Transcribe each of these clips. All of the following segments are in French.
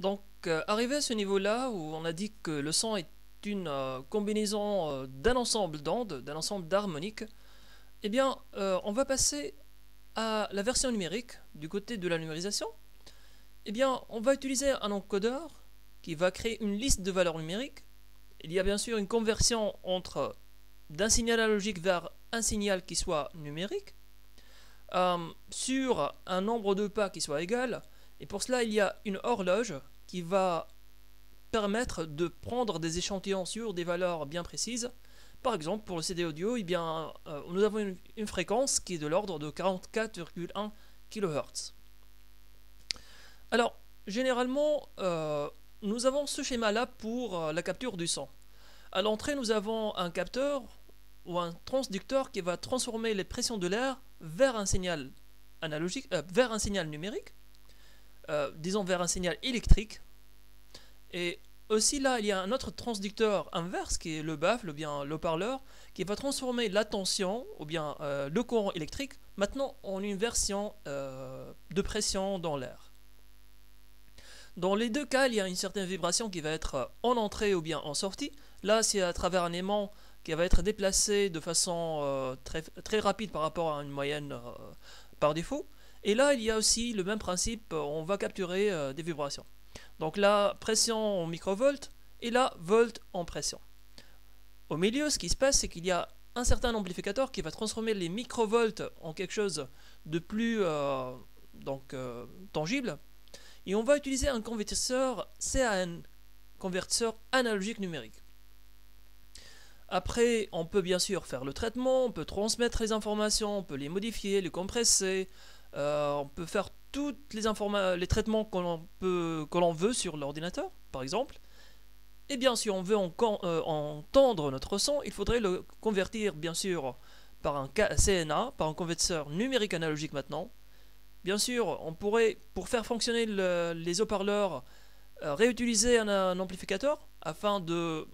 Donc, arrivé à ce niveau-là où on a dit que le son est une combinaison d'un ensemble d'ondes, d'un ensemble d'harmoniques, eh bien, on va passer à la version numérique du côté de la numérisation. Eh bien, on va utiliser un encodeur qui va créer une liste de valeurs numériques. Il y a bien sûr une conversion entre d'un signal analogique vers un signal qui soit numérique sur un nombre de pas qui soit égal. Et pour cela, il y a une horloge qui va permettre de prendre des échantillons sur des valeurs bien précises. Par exemple, pour le CD audio, eh bien, nous avons une fréquence qui est de l'ordre de 44,1 kHz. Alors, généralement, nous avons ce schéma-là pour la capture du son. À l'entrée, nous avons un capteur ou un transducteur qui va transformer les pressions de l'air vers un signal analogique, vers un signal numérique, disons vers un signal électrique. Et aussi là, il y a un autre transducteur inverse qui est le baffle ou bien l'haut-parleur qui va transformer la tension ou bien le courant électrique maintenant en une version de pression dans l'air. Dans les deux cas, il y a une certaine vibration qui va être en entrée ou bien en sortie. Là, c'est à travers un aimant qui va être déplacé de façon très rapide par rapport à une moyenne par défaut. Et là, il y a aussi le même principe, on va capturer des vibrations. Donc là, pression en microvolts et là, volt en pression. Au milieu, ce qui se passe, c'est qu'il y a un certain amplificateur qui va transformer les microvolts en quelque chose de plus tangible. Et on va utiliser un convertisseur CAN, convertisseur analogique numérique. Après, on peut bien sûr faire le traitement, on peut transmettre les informations, on peut les modifier, les compresser, on peut faire tous les traitements que l'on veut sur l'ordinateur, par exemple. Et bien, si on veut entendre notre son, il faudrait le convertir, bien sûr, par un CNA, par un convertisseur numérique analogique maintenant. Bien sûr, on pourrait, pour faire fonctionner les haut-parleurs, réutiliser un amplificateur afin de,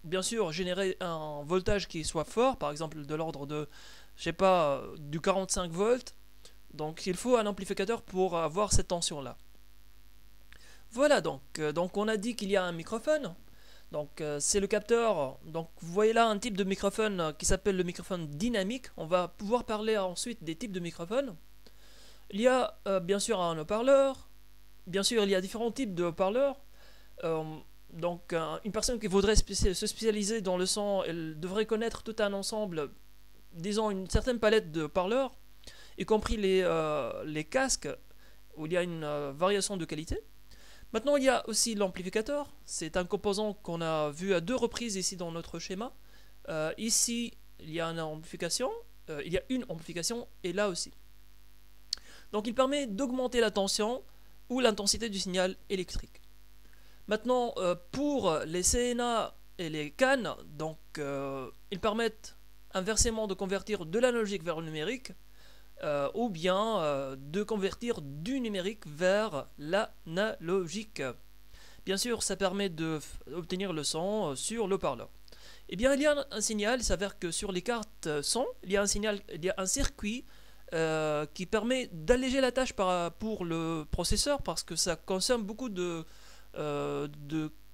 bien sûr, générer un voltage qui soit fort, par exemple de l'ordre de, je sais pas, du 45 volts. Donc il faut un amplificateur pour avoir cette tension-là. Voilà donc on a dit qu'il y a un microphone. Donc c'est le capteur. Donc vous voyez là un type de microphone qui s'appelle le microphone dynamique. On va pouvoir parler ensuite des types de microphones. Il y a bien sûr un haut-parleur. Bien sûr, il y a différents types de haut-parleurs. Euh, donc une personne qui voudrait se spécialiser dans le son, elle devrait connaître tout un ensemble, disons une certaine palette de haut-parleurs, y compris les casques, où il y a une variation de qualité. Maintenant, il y a aussi l'amplificateur. C'est un composant qu'on a vu à deux reprises ici dans notre schéma. Ici, il y a une amplification, et là aussi. Donc, il permet d'augmenter la tension ou l'intensité du signal électrique. Maintenant, pour les CNA et les CAN, donc, ils permettent inversement de convertir de l'analogique vers le numérique, ou bien de convertir du numérique vers l'analogique. Bien sûr, ça permet d'obtenir le son sur le parleur. Eh bien, il y a un signal, il s'avère que sur les cartes son, il y a un circuit qui permet d'alléger la tâche pour le processeur parce que ça consomme beaucoup de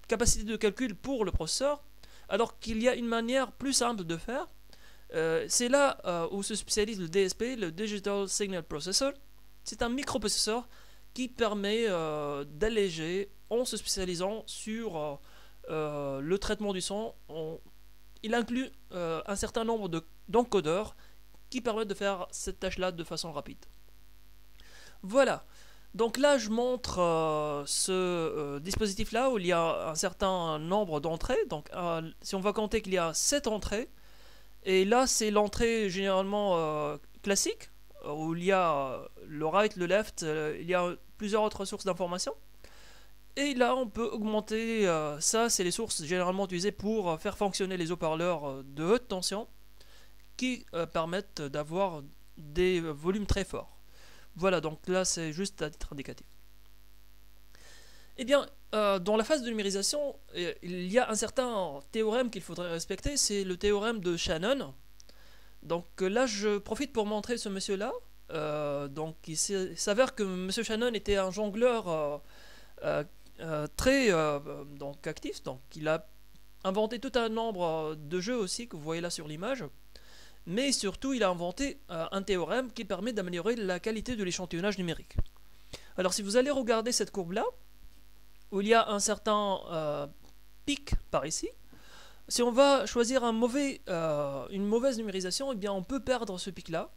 capacité de calcul pour le processeur, alors qu'il y a une manière plus simple de faire. C'est là où se spécialise le DSP, le Digital Signal Processor. C'est un microprocesseur qui permet d'alléger en se spécialisant sur le traitement du son. Il inclut un certain nombre d'encodeurs qui permettent de faire cette tâche-là de façon rapide. Voilà. Donc là, je montre ce dispositif-là où il y a un certain nombre d'entrées. Donc, si on va compter qu'il y a 7 entrées, et là, c'est l'entrée généralement classique, où il y a le right, le left, il y a plusieurs autres sources d'informations. Et là, on peut augmenter ça, c'est les sources généralement utilisées pour faire fonctionner les haut-parleurs de haute tension, qui permettent d'avoir des volumes très forts. Voilà, donc là, c'est juste à titre indicatif. Eh bien, dans la phase de numérisation, il y a un certain théorème qu'il faudrait respecter, c'est le théorème de Shannon. Donc là, je profite pour montrer ce monsieur-là. Donc il s'avère que monsieur Shannon était un jongleur très donc actif. Donc il a inventé tout un nombre de jeux aussi que vous voyez là sur l'image. Mais surtout, il a inventé un théorème qui permet d'améliorer la qualité de l'échantillonnage numérique. Alors si vous allez regarder cette courbe-là, où il y a un certain pic par ici, si on va choisir une mauvaise numérisation, eh bien on peut perdre ce pic-là,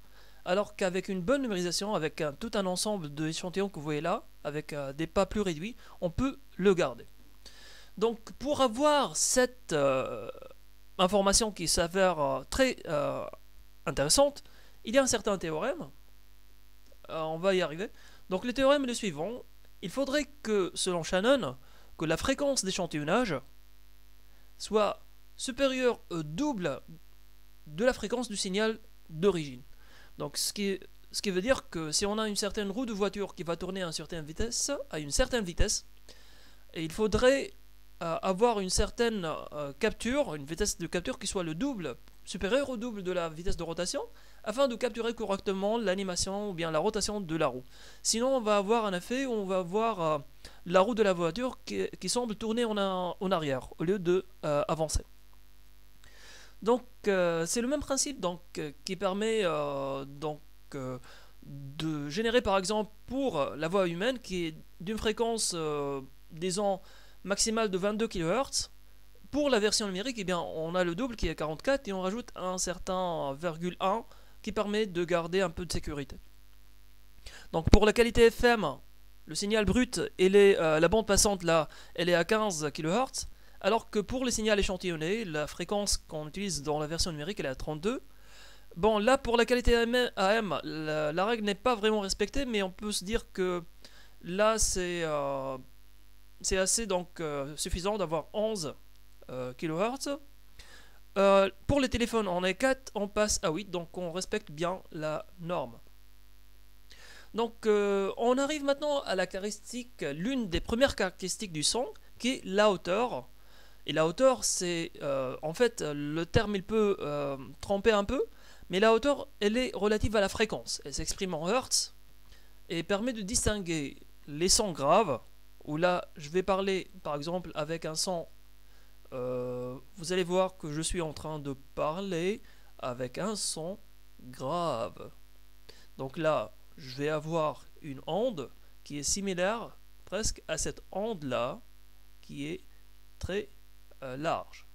alors qu'avec une bonne numérisation, avec tout un ensemble d'échantillons que vous voyez là, avec des pas plus réduits, on peut le garder. Donc pour avoir cette information qui s'avère très intéressante, il y a un certain théorème, on va y arriver. Donc le théorème est le suivant: il faudrait que, selon Shannon, que la fréquence d'échantillonnage soit supérieure au double de la fréquence du signal d'origine. Donc ce qui veut dire que si on a une certaine roue de voiture qui va tourner à une certaine vitesse, et il faudrait avoir une certaine capture, une vitesse de capture qui soit le double, supérieure au double de la vitesse de rotation, afin de capturer correctement l'animation ou bien la rotation de la roue. Sinon on va avoir un effet où on va avoir la roue de la voiture qui semble tourner en arrière au lieu de avancer. Donc c'est le même principe donc, qui permet de générer par exemple pour la voix humaine qui est d'une fréquence disons maximale de 22 kHz. Pour la version numérique, eh bien, on a le double qui est 44 et on rajoute un certain ,1 qui permet de garder un peu de sécurité. Donc pour la qualité FM, le signal brut et la bande passante là, elle est à 15 kHz, alors que pour les signaux échantillonnés, la fréquence qu'on utilise dans la version numérique elle est à 32. Bon là pour la qualité AM, la règle n'est pas vraiment respectée, mais on peut se dire que là c'est assez donc suffisant d'avoir 11 kHz. Pour les téléphones on est 4, on passe à 8, donc on respecte bien la norme. Donc on arrive maintenant à la caractéristique, l'une des premières caractéristiques du son, qui est la hauteur. Et la hauteur, c'est en fait le terme il peut tromper un peu, mais la hauteur elle est relative à la fréquence. Elle s'exprime en Hertz et permet de distinguer les sons graves, où là je vais parler par exemple avec un son. Vous allez voir que je suis en train de parler avec un son grave. Donc là, je vais avoir une onde qui est similaire presque à cette onde là, qui est très large.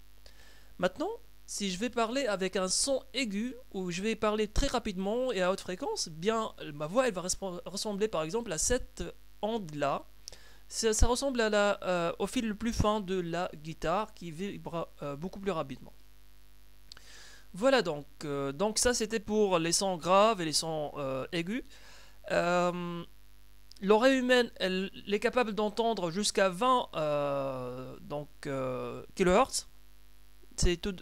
Maintenant, si je vais parler avec un son aigu, où je vais parler très rapidement et à haute fréquence, bien ma voix elle va ressembler par exemple à cette onde là. Ça ressemble au fil le plus fin de la guitare qui vibre beaucoup plus rapidement. Voilà donc ça c'était pour les sons graves et les sons aigus. L'oreille humaine elle est capable d'entendre jusqu'à 20 kHz. C'est tout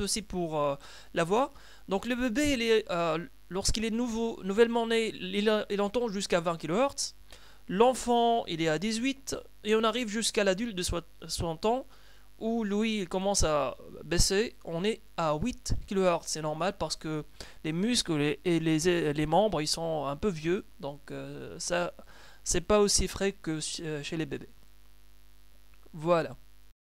aussi pour la voix. Donc le bébé lorsqu'il est nouvellement né, il entend jusqu'à 20 kHz. L'enfant, il est à 18 et on arrive jusqu'à l'adulte de 60 ans où lui, il commence à baisser. On est à 8 kHz. C'est normal parce que les muscles et les membres, ils sont un peu vieux. Donc ça, c'est pas aussi frais que chez les bébés. Voilà.